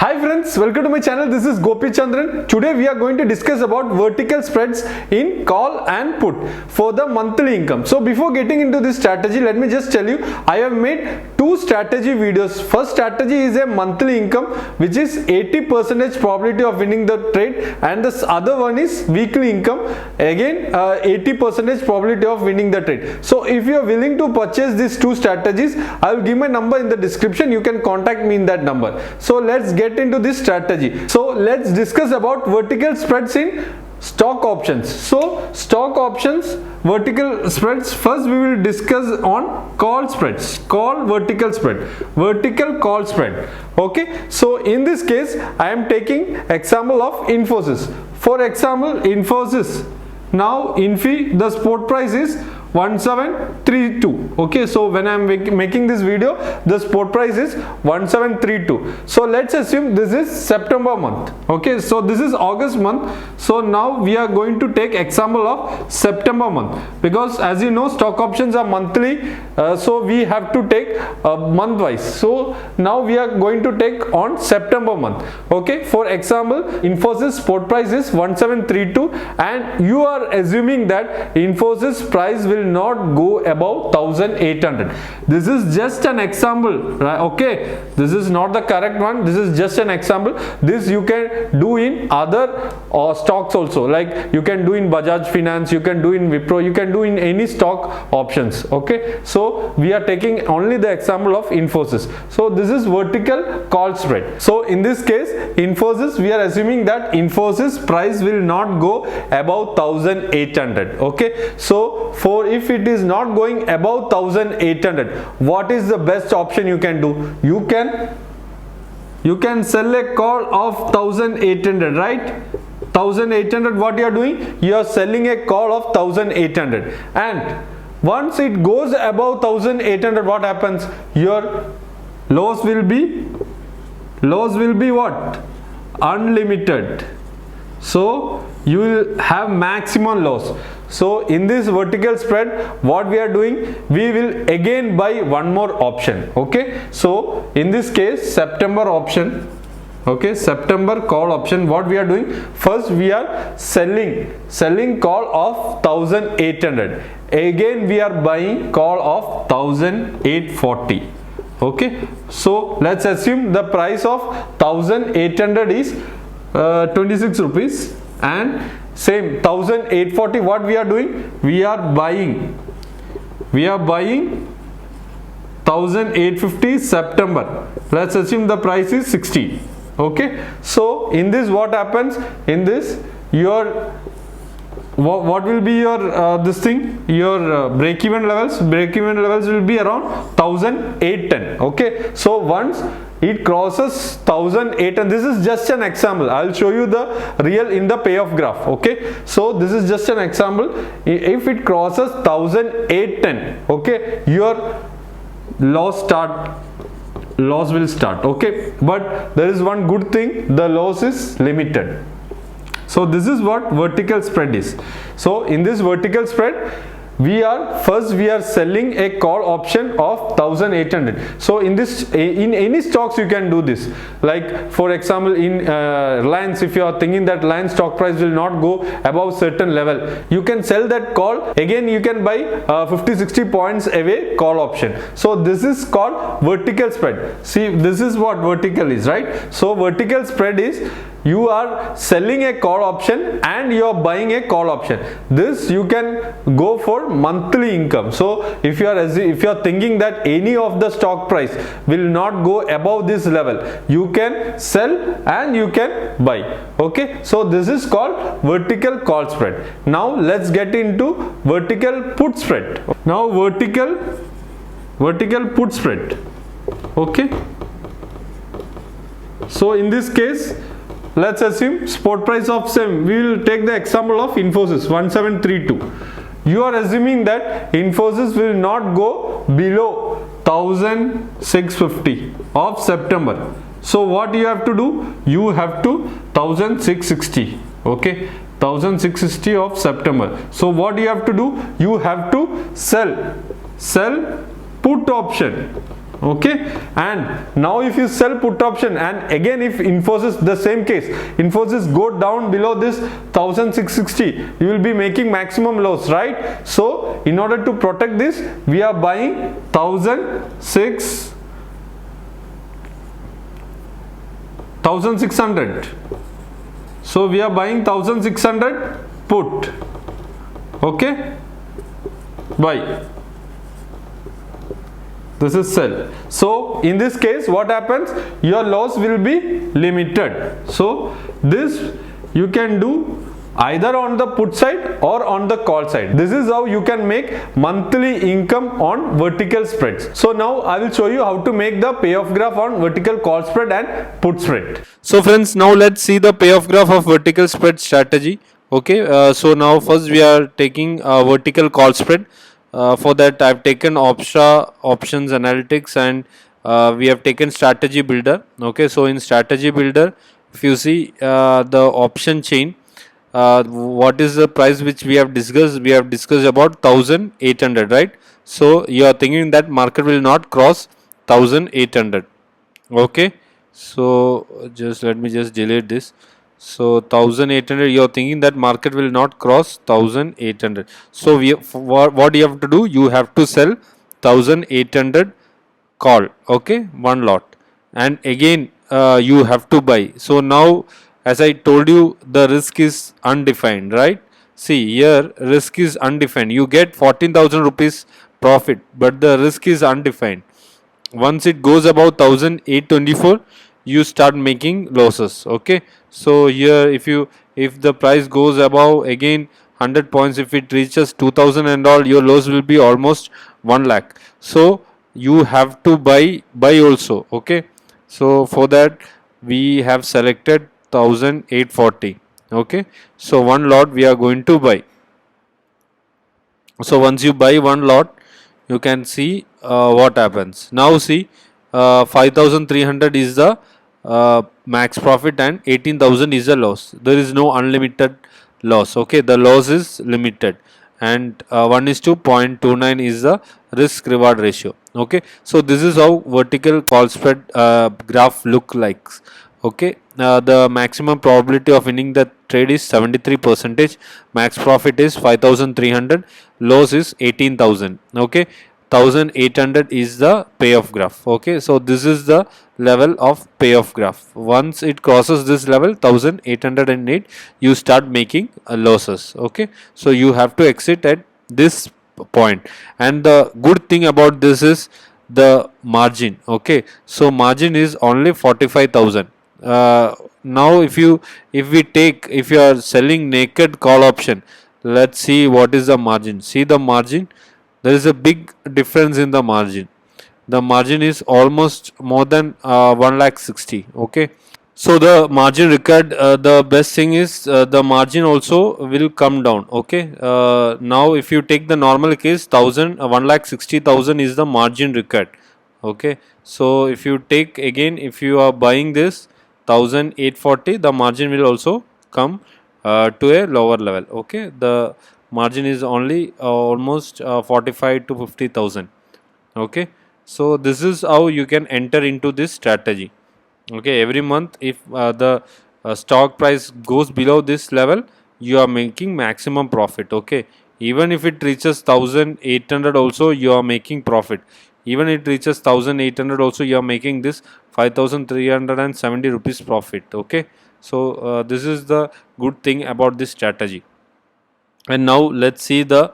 Hi friends, welcome to my channel. This is Gopi Chandran. Today we are going to discuss about vertical spreads in call and put for the monthly income. So before getting into this strategy, let me just tell you, I have made two strategy videos. First strategy is a monthly income which is 80% probability of winning the trade, and the other one is weekly income, again 80% probability of winning the trade. So if you are willing to purchase these two strategies, I will give my number in the description. You can contact me in that number. So let's get into this strategy. So let's discuss about vertical spreads in stock options. So stock options vertical spreads, first we will discuss on call spreads, call vertical spread, vertical call spread. Okay, so in this case I am taking example of Infosys. For example, Infosys, now Infi, the spot price is 1732. Okay, so when I am making this video, the spot price is 1732. So let's assume this is September month. Okay, so this is August month. So now we are going to take example of September month, because as you know, stock options are monthly, so we have to take month wise. So now we are going to take on September month. Okay, for example, Infosys spot price is 1732, and you are assuming that Infosys price will not go above 1800. This is just an example, right? Okay, this is not the correct one, this is just an example. This you can do in other stocks also, like you can do in Bajaj Finance, you can do in Wipro, you can do in any stock options. Okay, so we are taking only the example of Infosys. So this is vertical call spread. So in this case, Infosys, we are assuming that Infosys price will not go above 1800. Okay, so for if it is not going above 1800, what is the best option you can do? You can sell a call of 1800, right? 1800, what you are doing? You are selling a call of 1800, and once it goes above 1800, what happens? Your loss will be what? Unlimited. So you will have maximum loss. So in this vertical spread, what we are doing, we will again buy one more option. Okay, so in this case, September option. Okay, September call option, what we are doing, first we are selling call of 1800, again we are buying call of 1840. Okay, so let's assume the price of 1800 is 26 rupees, and same 1840, what we are doing, we are buying 1850 September. Let's assume the price is 60. Okay, so in this what happens, in this your what will be your your break-even levels will be around 1810. Okay, so once it crosses 1800, this is just an example, I will show you the real in the payoff graph. Okay, so this is just an example. If it crosses 1810, okay, your loss will start. Okay, but there is one good thing, the loss is limited. So this is what vertical spread is. So in this vertical spread, we are selling a call option of 1800. So in any stocks you can do this, like for example in Reliance, if you are thinking that Reliance stock price will not go above certain level, you can sell that call, again you can buy 50-60 points away call option. So this is called vertical spread. See, this is what vertical is, right? So vertical spread is, you are selling a call option and you are buying a call option. This you can go for monthly income. So if you are thinking that any of the stock price will not go above this level, you can sell and you can buy. Okay, so this is called vertical call spread. Now let's get into vertical put spread. Now vertical put spread. Okay, so in this case, let's assume spot price of same, we will take the example of Infosys 1732. You are assuming that Infosys will not go below 1650 of September. So what you have to do, you have to 1660. Okay, 1660 of September. So what you have to do, you have to sell put option. Okay, and now if you sell put option, and again if Infosys, the same case, Infosys go down below this 1660, you will be making maximum loss, right? So in order to protect this, we are buying 1600. So we are buying 1600 put. Okay, buy. This is sell. So in this case, what happens? Your loss will be limited. So this you can do either on the put side or on the call side. This is how you can make monthly income on vertical spreads. So now I will show you how to make the payoff graph on vertical call spread and put spread. So friends, now let's see the payoff graph of vertical spread strategy. Okay, so now first we are taking a vertical call spread. For that I've taken Opstra options analytics, and we have taken strategy builder. Okay, so in strategy builder, if you see the option chain, what is the price which we have discussed? We have discussed about 1800, right? So you are thinking that market will not cross 1800. Okay, so just let me just delete this. So 1800, you are thinking that market will not cross 1800. So what you have to do? You have to sell 1800 call. Okay, one lot, and again you have to buy. So now, as I told you, the risk is undefined, right? See here, risk is undefined. You get 14,000 rupees profit, but the risk is undefined. Once it goes above 1824, you start making losses. Okay, so here if the price goes above again 100 points, if it reaches 2000 and all, your loss will be almost 1 lakh. So you have to buy also. Okay, so for that we have selected 1840. Okay, so one lot we are going to buy. So once you buy one lot, you can see what happens. Now see, 5300 is the max profit and 18,000 is the loss. There is no unlimited loss. Okay, the loss is limited, and 1:0.29 is the risk reward ratio. Okay, so this is how vertical call spread graph look like. Okay, the maximum probability of winning the trade is 73%. Max profit is 5300, loss is 18,000. Okay, 1800 is the payoff graph. Okay, so this is the level of payoff graph. Once it crosses this level 1808, you start making losses. Okay, so you have to exit at this point, and the good thing about this is the margin. Okay, so margin is only 45,000. Now if you are selling naked call option, let's see what is the margin. See the margin, there is a big difference in the margin. The margin is almost more than 1,60,000. Okay, so the margin required, the best thing is the margin also will come down. Okay, now if you take the normal case, 1,60,000 is the margin required. Okay, so if you take again, if you are buying this 1840, the margin will also come to a lower level. Okay, the margin is only almost 45 to 50,000. Okay, so this is how you can enter into this strategy. Okay, every month if the stock price goes below this level, you are making maximum profit. Okay, even if it reaches 1800 also, you are making profit. Even it reaches 1800 also, you are making this 5370 rupees profit. Okay, so this is the good thing about this strategy. And now let's see the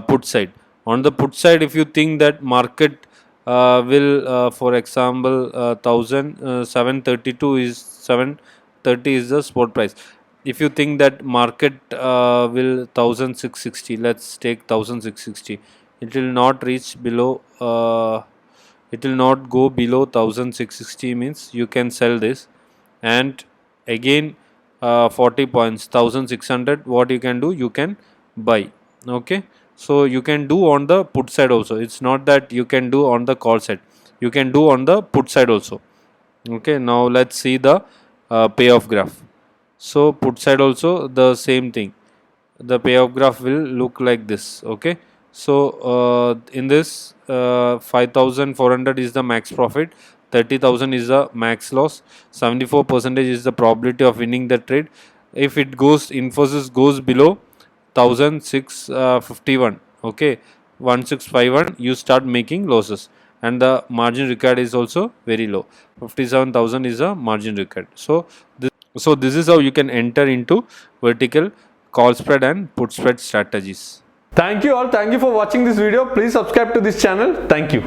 put side. On the put side, if you think that market will for example 1732 is 730 is the spot price. If you think that market will 1660, let's take 1660, it will not reach below it will not go below 1660, means you can sell this, and again 40 points 1600, what you can do, you can buy. Okay, so you can do on the put side also. It's not that you can do on the call side, you can do on the put side also. Okay, now let's see the payoff graph. So put side also the same thing, the payoff graph will look like this. Okay, So in this 5400 is the max profit, 30,000 is the max loss, 74% is the probability of winning the trade. If it goes, Infosys goes below 1651, okay, 1651, you start making losses, and the margin required is also very low. 57,000 is the margin required. So this is how you can enter into vertical call spread and put spread strategies. Thank you all. Thank you for watching this video. Please subscribe to this channel. Thank you.